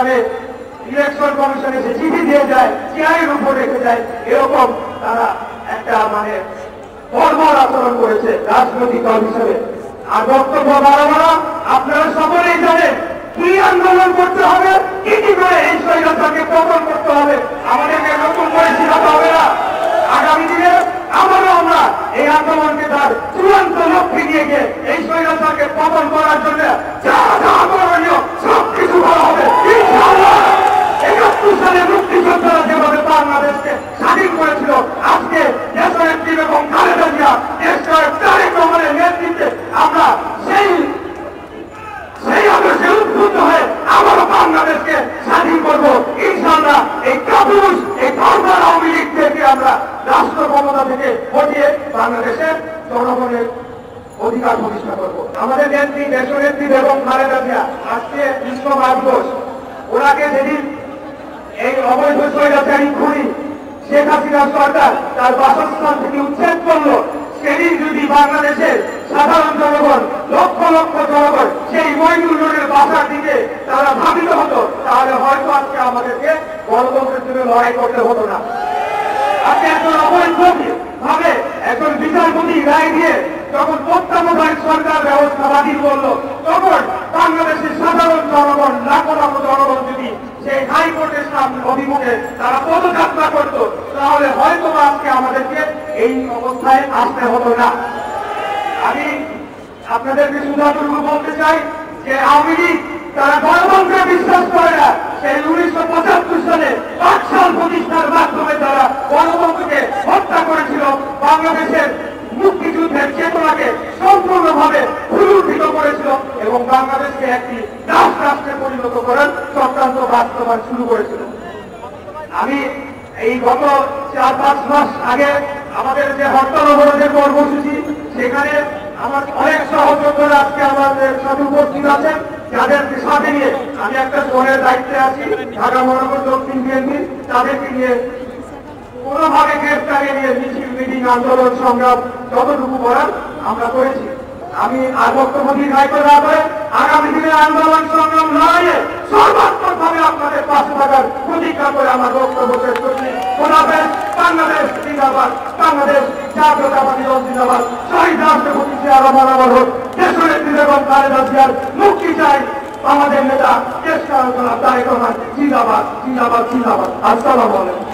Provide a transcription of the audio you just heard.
সেখানে ইলেকশন কমিশনে সে চিঠি দিয়ে যায়, চেয়ারের উপর রেখে যায়, এরকম তারা একটা মানে বর্বর আচরণ করেছে রাজনৈতিক দল হিসেবে। আর বক্তব্য বাড়াবাড়া আপনারা সকলেই জানেন কি আন্দোলন করতে হবে, কি করে এই স্বৈরাচারকে পতন করতে হবে। আমাদেরকে নতুন করে শিখাতে হবে না। আগামী দিনে আবারও আমরা এই আন্দোলনকে তার চূড়ান্ত লক্ষ্যে নিয়ে গিয়ে এই স্বৈরাচারকে পতন করার জন্য যা যা করণীয় সবকিছু করা হবে ইনশাআল্লাহ। ৭১ সালে মুক্তিযোদ্ধারা যেভাবে বাংলাদেশকে স্বাধীন করেছিল, আজকে দেশনেত্রী এবং খালেদা জিয়া, দেশনায়ক তারেক রহমানের নেতৃত্বে আমরা সেই আদর্শে উদ্বুদ্ধ হয়ে আবারও বাংলাদেশকে স্বাধীন করবো ইনশাআল্লাহ। এই কাপুরুষ এই ধর্মের আওয়ামী লীগ থেকে আমরা রাষ্ট্র ক্ষমতা থেকে হটিয়ে বাংলাদেশের জনগণের অধিকার প্রতিষ্ঠা করবো। আমাদের নেত্রী দেশনেত্রী এবং খালেদা জিয়া আজকে ২০ ঘোষ, ওনাকে যেদিন এই অবৈধ স্বৈরাচারী খুনি শেখ হাসিনা সরকার তার বাসস্থান থেকে উচ্ছেদ করলো, সেদিন যদি বাংলাদেশের সাধারণ জনগণ লক্ষ লক্ষ জনগণ সেই মইনুল রোডের বাসার দিকে তারা ধাবিত হতো, তাহলে হয়তো আজকে আমাদেরকে গণতন্ত্রের জন্য লড়াই করতে হতো না। আজকে একজন অবৈধ ভাবে একজন বিচারপতি রায় দিয়ে যখন তত্ত্বাবধায়ক সরকার ব্যবস্থা বাতিল করলো, তখন বাংলাদেশের সাধারণ জনগণ লাখো লাখো জনগণ যদি সেই হাইকোর্টের সামনে অভিমুখে তারা পদযাত্রা করত, তাহলে হয়তো আজকে আমাদেরকে এই অবস্থায় আসতে হতো না। আমি আপনাদেরকে শুধু বলতে চাই যে আওয়ামী লীগ তারা গণতন্ত্রে বিশ্বাস করে না। সেই ১৯৭৫ সালে পাকশাল প্রতিষ্ঠার মাধ্যমে তারা গণতন্ত্রকে হত্যা করেছিল, বাংলাদেশের মুক্তিযুদ্ধের চেতনাকে সম্পূর্ণভাবে পুনরুদ্ধিত করেছিল এবং বাংলাদেশকে একটি রাষ্ট্রে পরিণত করার চক্রান্ত বাস্তবায়ন শুরু করেছিল। আমি এই গত ৪-৫ মাস আগে আমাদের যে হরতাল অবরোধের কর্মসূচি, সেখানে আমার অনেক সহযোদ্ধারা আজকে আমাদের সাথে উপস্থিত আছেন, যাদেরকে সাথে নিয়ে আমি একটা জোনের দায়িত্বে আছি ঢাকা মহানগর দক্ষিণ বিএনপি। তাদেরকে নিয়ে কোনোভাবে গ্রেফতারে নিয়ে মিছিল, মিটিং, আন্দোলন, সংগ্রাম যতটুকু করার আমরা করেছি। আমি আর বক্তব্য দীর্ঘায়িত না করে আগামী দিনে আন্দোলন সংগ্রাম লড়াইয়ে সর্বাত্মকভাবে আপনাদের পাশে থাকার প্রতিজ্ঞা করে আমার বক্তব্য শেষ করছি। খোদাফেজ। বাংলাদেশ জিন্দাবাদ, বাংলাদেশ জাতীয়তাবাদী দল জিন্দাবাদ, শহীদ রাষ্ট্রপতি জিয়া রহমান অমর হোক, দেশনেত্রী বেগম খালেদা জিয়ার মুক্তি চাই, আমাদের নেতা দেশ নায়ক তারেক রহমান জিন্দাবাদ, জিন্দাবাদ, জিন্দাবাদ। আসসালামু আলাইকুম।